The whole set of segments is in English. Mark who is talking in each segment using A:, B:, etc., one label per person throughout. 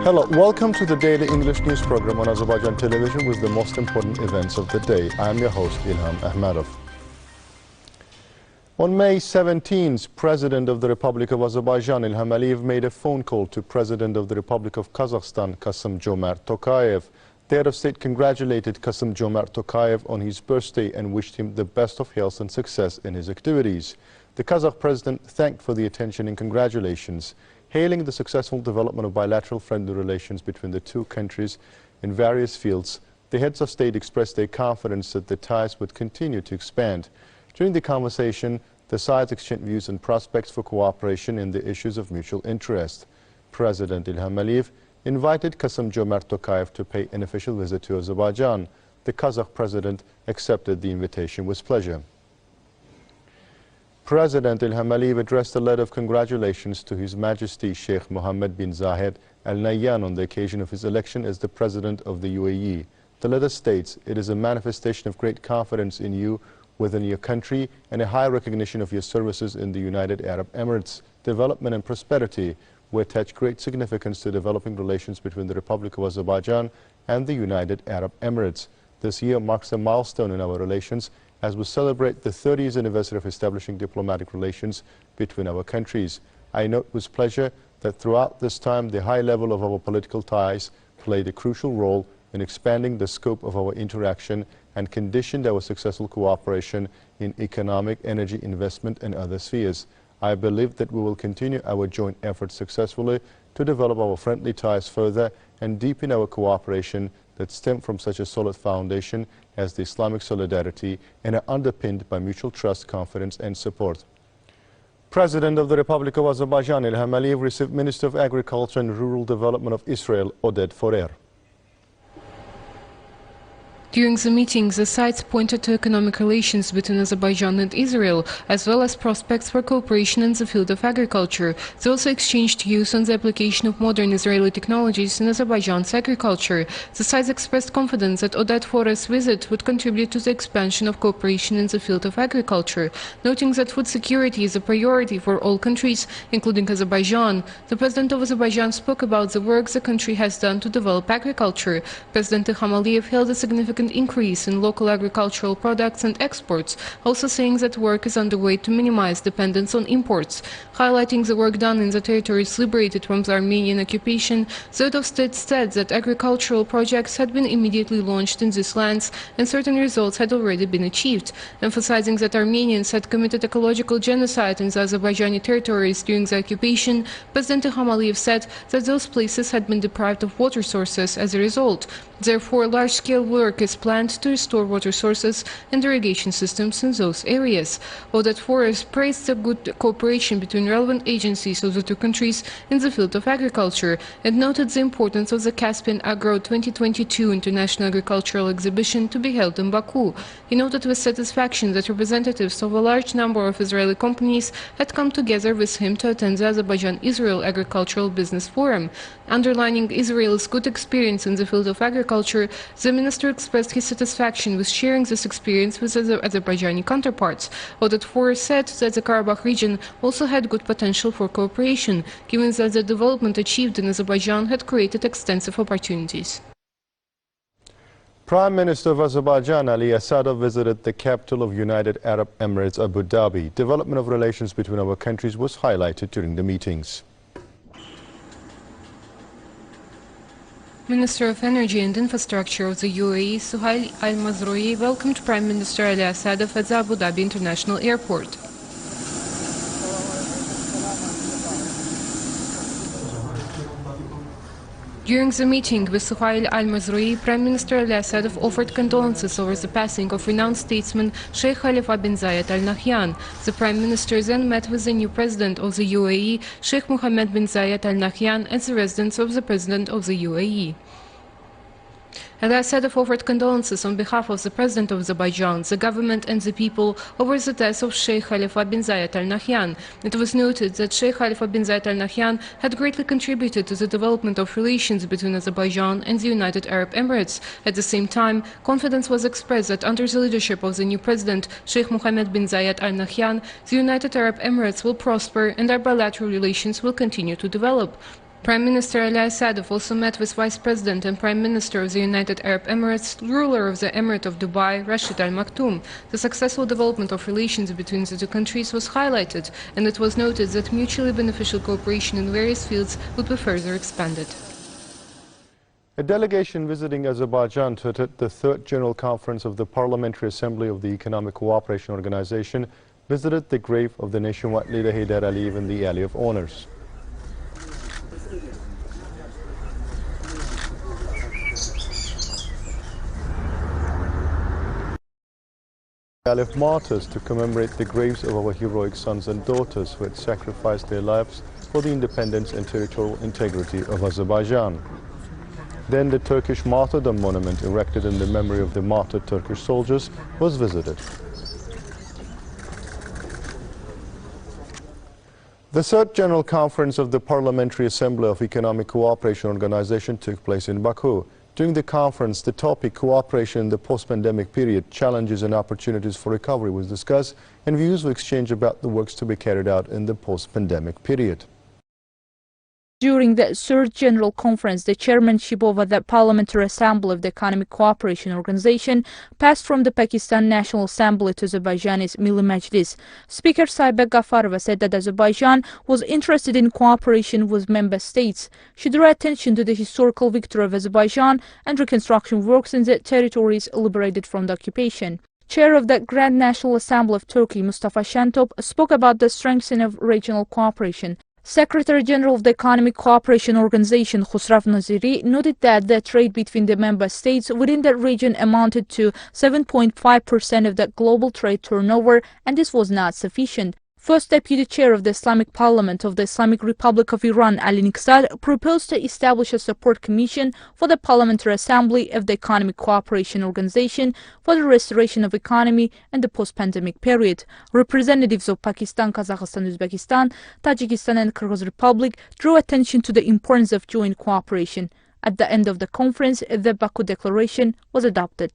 A: Hello, welcome to the daily English news program on Azərbaycan Televiziya with the most important events of the day. I am your host, İlham Məmmədov. On May 17th, President of the Republic of Azerbaijan, İlham made a phone call to President of the Republic of Kazakhstan, Kassym-Jomart Tokayev. The head of state congratulated Kassym-Jomart Tokayev on his birthday and wished him the best of health and success in his activities. The Kazakh president thanked for the attention and congratulations. Hailing the successful development of bilateral friendly relations between the two countries in various fields, the heads of state expressed their confidence that the ties would continue to expand. During the conversation, the sides exchanged views and prospects for cooperation in the issues of mutual interest. President İlham Aliyev invited Kassym-Jomart Tokayev to pay an official visit to Azerbaijan. The Kazakh president accepted the invitation with pleasure. President İlham Aliyev addressed a letter of congratulations to His Majesty Sheikh Mohammed bin Zayed Al Nahyan on the occasion of his election as the President of the UAE. The letter states, "It is a manifestation of great confidence in you within your country and a high recognition of your services in the United Arab Emirates. Development and prosperity. We attach great significance to developing relations between the Republic of Azerbaijan and the United Arab Emirates. This year marks a milestone in our relations as we celebrate the 30th anniversary of establishing diplomatic relations between our countries. I note with pleasure that throughout this time the high level of our political ties played a crucial role in expanding the scope of our interaction and conditioned our successful cooperation in economic, energy, investment and other spheres. I believe that we will continue our joint efforts successfully to develop our friendly ties further and deepen our cooperation that stem from such a solid foundation as the Islamic solidarity and are underpinned by mutual trust, confidence and support." President of the Republic of Azerbaijan, İlham Aliyev, received Minister of Agriculture and Rural Development of Israel, Oded Forer.
B: During the meetings, the sides pointed to economic relations between Azerbaijan and Israel, as well as prospects for cooperation in the field of agriculture. They also exchanged views on the application of modern Israeli technologies in Azerbaijan's agriculture. The sides expressed confidence that Oded Forer's visit would contribute to the expansion of cooperation in the field of agriculture. Noting that food security is a priority for all countries, including Azerbaijan, the President of Azerbaijan spoke about the work the country has done to develop agriculture. President İlham Aliyev held a significant increase in local agricultural products and exports, also saying that work is underway to minimize dependence on imports. Highlighting the work done in the territories liberated from the Armenian occupation, the head of state said that agricultural projects had been immediately launched in these lands and certain results had already been achieved. Emphasizing that Armenians had committed ecological genocide in the Azerbaijani territories during the occupation, President İlham Aliyev said that those places had been deprived of water sources as a result. Therefore, large-scale work is planned to restore water sources and irrigation systems in those areas. Oded Forer praised the good cooperation between relevant agencies of the two countries in the field of agriculture and noted the importance of the Caspian Agro 2022 International Agricultural Exhibition to be held in Baku. He noted with satisfaction that representatives of a large number of Israeli companies had come together with him to attend the Azerbaijan-Israel Agricultural Business Forum. Underlining Israel's good experience in the field of agriculture, the minister expressed his satisfaction with sharing this experience with other Azerbaijani counterparts. Oded Forer said that the Karabakh region also had good potential for cooperation, given that the development achieved in Azerbaijan had created extensive opportunities.
A: Prime Minister of Azerbaijan, Ali Asadov, visited the capital of United Arab Emirates, Abu Dhabi. Development of relations between our countries was highlighted during the meetings.
B: Minister of Energy and Infrastructure of the UAE, Suhail Al-Mazroui, welcomed Prime Minister Ali Asadov at the Abu Dhabi International Airport. During the meeting with Suhail Al-Mazroui, Prime Minister Ali Asadov offered condolences over the passing of renowned statesman Sheikh Khalifa bin Zayed Al Nahyan. The Prime Minister then met with the new President of the UAE, Sheikh Mohammed bin Zayed Al Nahyan, at the residence of the President of the UAE. Ali Asadov offered condolences on behalf of the President of Azerbaijan, the government and the people over the death of Sheikh Khalifa bin Zayed Al Nahyan. It was noted that Sheikh Khalifa bin Zayed Al Nahyan had greatly contributed to the development of relations between Azerbaijan and the United Arab Emirates. At the same time, confidence was expressed that under the leadership of the new President, Sheikh Mohammed bin Zayed Al Nahyan, the United Arab Emirates will prosper and our bilateral relations will continue to develop. Prime Minister Ali Assadov also met with Vice President and Prime Minister of the United Arab Emirates, ruler of the Emirate of Dubai, Rashid Al Maktoum. The successful development of relations between the two countries was highlighted, and it was noted that mutually beneficial cooperation in various fields would be further expanded.
A: A delegation visiting Azerbaijan to attend the third General Conference of the Parliamentary Assembly of the Economic Cooperation Organization visited the grave of the nationwide leader Heydar Aliyev in the Alley of Honors. Aliyev martyrs to commemorate the graves of our heroic sons and daughters who had sacrificed their lives for the independence and territorial integrity of Azerbaijan. Then the Turkish Martyrdom Monument, erected in the memory of the martyred Turkish soldiers, was visited. The third General Conference of the Parliamentary Assembly of Economic Cooperation Organization took place in Baku. During the conference, the topic cooperation in the post-pandemic period, challenges and opportunities for recovery was discussed, and views were exchanged about the works to be carried out in the post-pandemic period.
C: During the third General Conference, the chairmanship over the Parliamentary Assembly of the Economic Cooperation Organization passed from the Pakistan National Assembly to Azerbaijani's Milli Majlis. Speaker Saibek Gafarova said that Azerbaijan was interested in cooperation with member states. She drew attention to the historical victory of Azerbaijan and reconstruction works in the territories liberated from the occupation. Chair of the Grand National Assembly of Turkey, Mustafa Şentop, spoke about the strengthening of regional cooperation. Secretary-General of the Economic Cooperation Organization, Khusrav Naziri, noted that the trade between the member states within the region amounted to 7.5% of the global trade turnover, and this was not sufficient. First Deputy Chair of the Islamic Parliament of the Islamic Republic of Iran, Ali Niksar, proposed to establish a support commission for the Parliamentary Assembly of the Economic Cooperation Organization for the restoration of economy in the post-pandemic period. Representatives of Pakistan, Kazakhstan, Uzbekistan, Tajikistan and Kyrgyz Republic drew attention to the importance of joint cooperation. At the end of the conference, the Baku Declaration was adopted.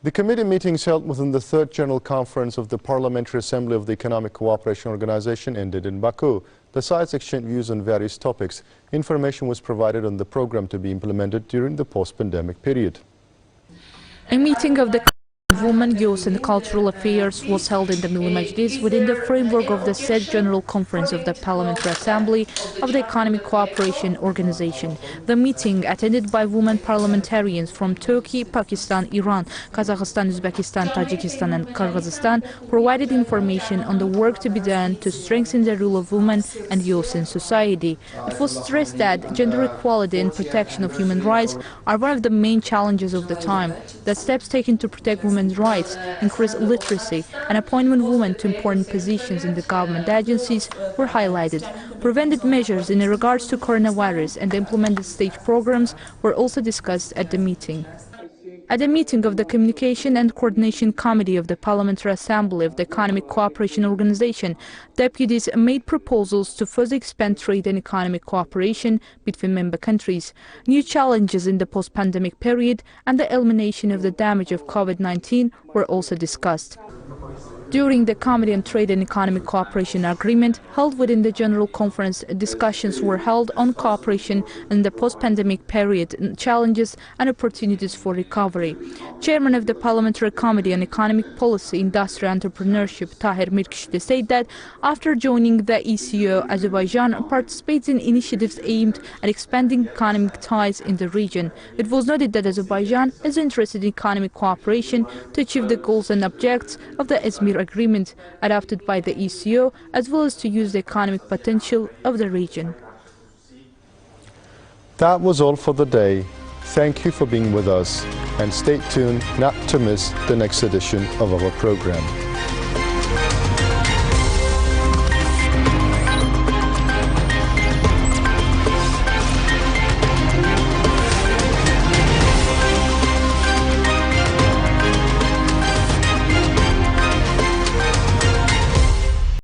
A: The committee meetings held within the third General Conference of the Parliamentary Assembly of the Economic Cooperation Organization ended in Baku. The sides exchanged views on various topics. Information was provided on the program to be implemented during the post-pandemic period.
C: A meeting of the Women, Youth and Cultural Affairs was held in the Milli Majlis within the framework of the third General Conference of the Parliamentary Assembly of the Economic Cooperation Organization. The meeting, attended by women parliamentarians from Turkey, Pakistan, Iran, Kazakhstan, Uzbekistan, Tajikistan and Kyrgyzstan, provided information on the work to be done to strengthen the role of women and youth in society. It was stressed that gender equality and protection of human rights are one of the main challenges of the time. The steps taken to protect women's rights, increase literacy and appointment women to important positions in the government agencies were highlighted. Preventive measures in regards to coronavirus and implemented state programs were also discussed at the meeting. At a meeting of the Communication and Coordination Committee of the Parliamentary Assembly of the Economic Cooperation Organization, deputies made proposals to further expand trade and economic cooperation between member countries, new challenges in the post-pandemic period, and the elimination of the damage of COVID-19 were also discussed. During the Committee on Trade and Economic Cooperation Agreement held within the General Conference, discussions were held on cooperation in the post-pandemic period, challenges and opportunities for recovery. Chairman of the Parliamentary Committee on Economic Policy, Industry and Entrepreneurship, Tahir Mirkishli, said that after joining the ECO, Azerbaijan participates in initiatives aimed at expanding economic ties in the region. It was noted that Azerbaijan is interested in economic cooperation to achieve the goals and objectives of the Izmir Agreement adopted by the ECO, as well as to use the economic potential of the region.
A: That was all for the day. Thank you for being with us, and stay tuned not to miss the next edition of our program.